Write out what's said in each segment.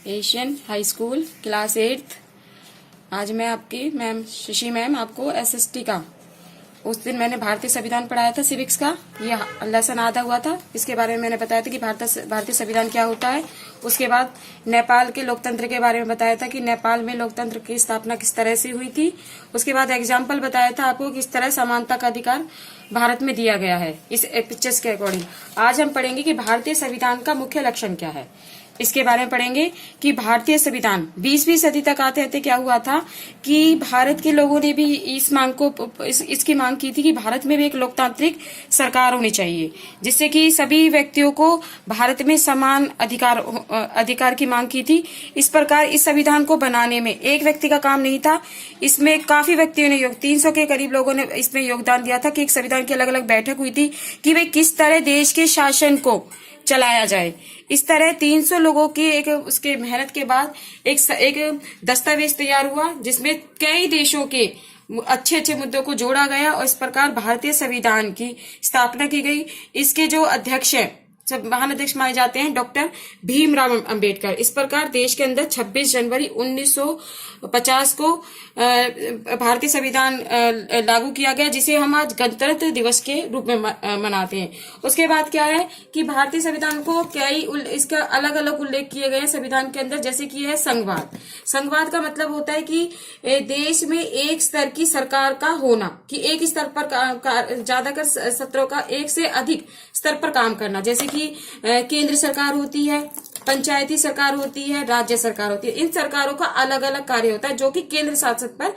Asian high school class 8। आज मैं आपकी मैम शशि मैम आपको एसएसटी का, उस दिन मैंने भारतीय संविधान पढ़ाया था सिविक्स का, ये लेसन आधा हुआ था। इसके बारे में मैंने बताया था कि भारतीय संविधान क्या होता है। उसके बाद नेपाल के लोकतंत्र के बारे में बताया था कि नेपाल में लोकतंत्र की स्थापना किस तरह से हुई थी। उसके बाद एग्जाम्पल बताया था आपको किस तरह समानता का अधिकार भारत में दिया गया है इस पिक्चर्स के अकॉर्डिंग। आज हम पढ़ेंगे कि भारतीय संविधान का मुख्य लक्षण क्या है। इसके बारे में पढ़ेंगे कि भारतीय संविधान 20वीं सदी तक आते आते क्या हुआ था कि भारत के लोगों ने भी इस मांग को इसकी मांग की थी कि भारत में भी एक लोकतांत्रिक सरकार होनी चाहिए, जिससे कि सभी व्यक्तियों को भारत में समान अधिकार की मांग की थी। इस प्रकार इस संविधान को बनाने में एक व्यक्ति का काम नहीं था, इसमें काफी व्यक्तियों ने 300 के करीब लोगों ने इसमें योगदान दिया था कि एक संविधान की अलग अलग बैठक हुई थी कि वे किस तरह देश के शासन को चलाया जाए। इस तरह 300 लोगों की एक उसके मेहनत के बाद एक दस्तावेज तैयार हुआ, जिसमें कई देशों के अच्छे अच्छे मुद्दों को जोड़ा गया और इस प्रकार भारतीय संविधान की स्थापना की गई। इसके जो अध्यक्ष हैं, सब महान अध्यक्ष माने जाते हैं डॉक्टर भीमराव अंबेडकर। इस प्रकार देश के अंदर 26 जनवरी 1950 को भारतीय संविधान लागू किया गया, जिसे हम आज गणतंत्र दिवस के रूप में मनाते हैं। उसके बाद क्या है कि भारतीय संविधान को कई इसका अलग अलग उल्लेख किए गए हैं संविधान के अंदर, जैसे कि है संघवाद। संघवाद का मतलब होता है कि देश में एक स्तर की सरकार का होना, कि एक स्तर पर ज्यादातर सत्रों का एक से अधिक स्तर पर काम करना, जैसे कि केंद्र सरकार होती है, पंचायती सरकार होती है, राज्य सरकार होती है। इन सरकारों का अलग अलग कार्य होता है जो कि केंद्र शासन पर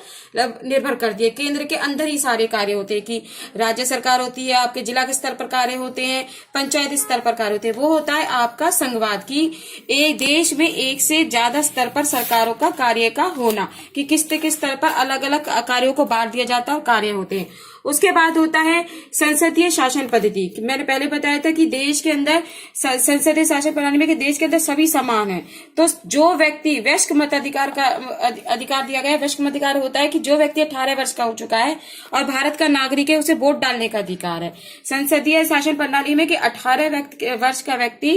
निर्भर करती है। केंद्र के अंदर ही सारे कार्य होते हैं कि राज्य सरकार होती है, आपके जिला के स्तर पर कार्य होते हैं, पंचायत स्तर पर कार्य होते हैं। वो होता है आपका संघवाद की एक देश में एक से ज्यादा स्तर पर सरकारों का कार्य का होना, कि किस स्तर पर अलग अलग कार्यों को बांट दिया जाता है और कार्य होते हैं। उसके बाद होता है संसदीय शासन पद्धति। मैंने पहले बताया था कि देश के अंदर संसदीय शासन प्रणाली में कि देश के अंदर सभी समान है। तो जो व्यक्ति वयस्क मताधिकार का अधिकार दिया गया है, वयस्क मताधिकार होता है कि जो व्यक्ति 18 वर्ष का हो चुका है और भारत का नागरिक है, उसे वोट डालने का अधिकार है। संसदीय शासन प्रणाली में कि 18 वर्ष का व्यक्ति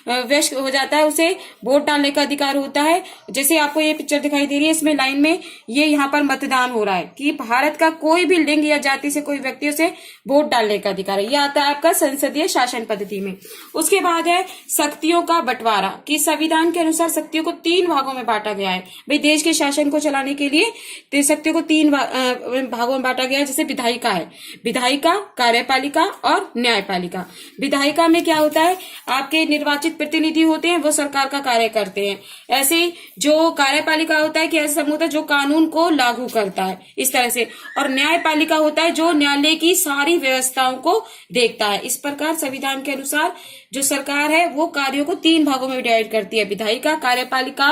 वयस्क हो जाता है, उसे वोट डालने का अधिकार होता है। जैसे आपको ये पिक्चर दिखाई दे रही है, इसमें लाइन में ये यहाँ पर मतदान हो रहा है कि भारत का कोई भी लिंग या जाति से कोई व्यक्ति उसे वोट डालने का अधिकार है। यह आता है आपका संसदीय शासन पद्धति में। उसके बाद है शक्तियों का बंटवारा, कि संविधान के अनुसार शक्तियों को 3 भागों में बांटा गया है। भाई देश के शासन को चलाने के लिए शक्तियों को 3 भागों में बांटा गया है। जैसे विधायिका है, विधायिका, कार्यपालिका और न्यायपालिका। विधायिका में क्या होता है, आपके निर्वाचित प्रतिनिधि होते हैं, वो सरकार का कार्य करते हैं। ऐसे जो कार्यपालिका होता है कि ऐसा समूह होता है जो कानून को लागू करता है, इस तरह से। और न्यायपालिका होता है जो न्यायालय की सारी व्यवस्थाओं को देखता है। इस प्रकार संविधान के अनुसार जो सरकार है वो कार्यों को 3 भागों में डिवाइड करती है, विधायिका, कार्यपालिका,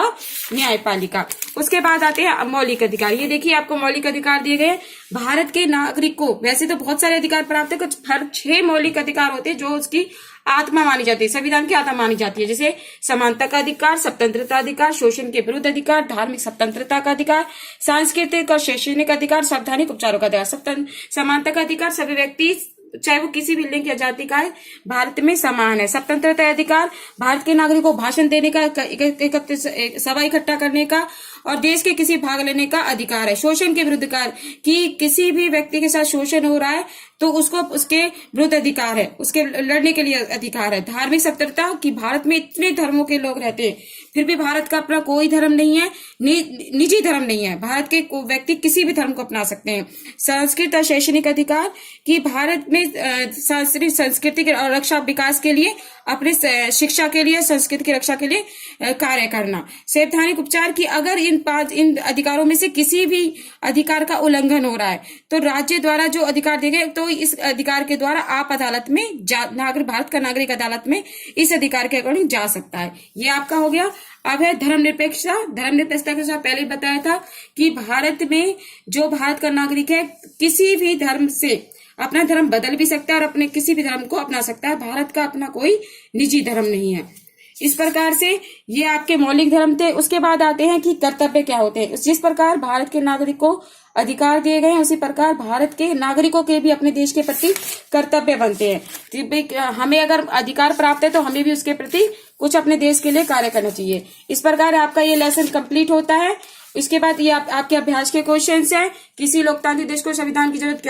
न्यायपालिका। उसके बाद आते हैं मौलिक अधिकार। ये देखिए आपको मौलिक अधिकार दिए गए। भारत के नागरिक को वैसे तो बहुत सारे अधिकार प्राप्त है, कुछ हर 6 मौलिक अधिकार होते हैं जो उसकी आत्मा मानी जाती है, संविधान की आत्मा मानी जाती है। जैसे समानता का अधिकार, स्वतंत्रता अधिकार, शोषण के विरुद्ध अधिकार, धार्मिक स्वतंत्रता का अधिकार, सांस्कृतिक और शैक्षणिक अधिकार, संवैधानिक उपचारों का अधिकार। समानता का अधिकार, सभी व्यक्ति चाहे वो किसी भी लिंग या जाति का है, भारत में समान है। स्वतंत्रता अधिकार, भारत के नागरिकों को भाषण देने का, सभा इकट्ठा करने का और देश के किसी भाग लेने का अधिकार है। शोषण के विरुद्ध अधिकार, कि किसी भी व्यक्ति के साथ शोषण हो रहा है तो उसको उसके विरुद्ध अधिकार है, उसके लड़ने के लिए अधिकार है। धार्मिक स्वतंत्रता, कि भारत में इतने धर्मों के लोग रहते हैं फिर भी भारत का अपना कोई धर्म नहीं है, निजी धर्म नहीं है, भारत के व्यक्ति किसी भी धर्म को अपना सकते हैं। संस्कृत और शैक्षणिक अधिकार, कि भारत में संस्कृति और रक्षा विकास के लिए, अपने शिक्षा के लिए, संस्कृति की रक्षा के लिए कार्य करना। संवैधानिक उपचार, की अगर इन अधिकारों में से किसी भी अधिकार का उल्लंघन हो रहा है तो राज्य द्वारा जो अधिकार दिए गए, तो इस अधिकार के द्वारा आप अदालत में भारत का नागरिक अदालत में इस अधिकार के अकॉर्डिंग जा सकता है। ये आपका हो गया। अब है धर्मनिरपेक्षता। धर्मनिरपेक्षता के साथ पहले ही बताया था कि भारत में जो भारत का नागरिक है किसी भी धर्म से अपना धर्म बदल भी सकता है और अपने किसी भी धर्म को अपना सकता है। भारत का अपना कोई निजी धर्म नहीं है। इस प्रकार से ये आपके मौलिक धर्म थे। उसके बाद आते हैं कि कर्तव्य क्या होते हैं। जिस प्रकार भारत के नागरिक को अधिकार दिए गए हैं, उसी प्रकार भारत के नागरिकों के भी अपने देश के प्रति कर्तव्य बनते हैं कि हमें अगर अधिकार प्राप्त है तो हमें भी उसके प्रति कुछ अपने देश के लिए कार्य करना चाहिए। इस प्रकार आपका ये लेसन कंप्लीट होता है। इसके बाद ये आपके अभ्यास के क्वेश्चन है, किसी लोकतांत्रिक देश को संविधान की जरूरत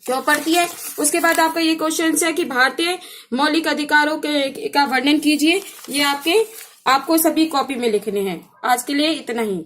क्यों पड़ती है। उसके बाद आपका ये क्वेश्चन है कि भारतीय मौलिक अधिकारों का वर्णन कीजिए। ये आपको सभी कॉपी में लिखने हैं। आज के लिए इतना ही।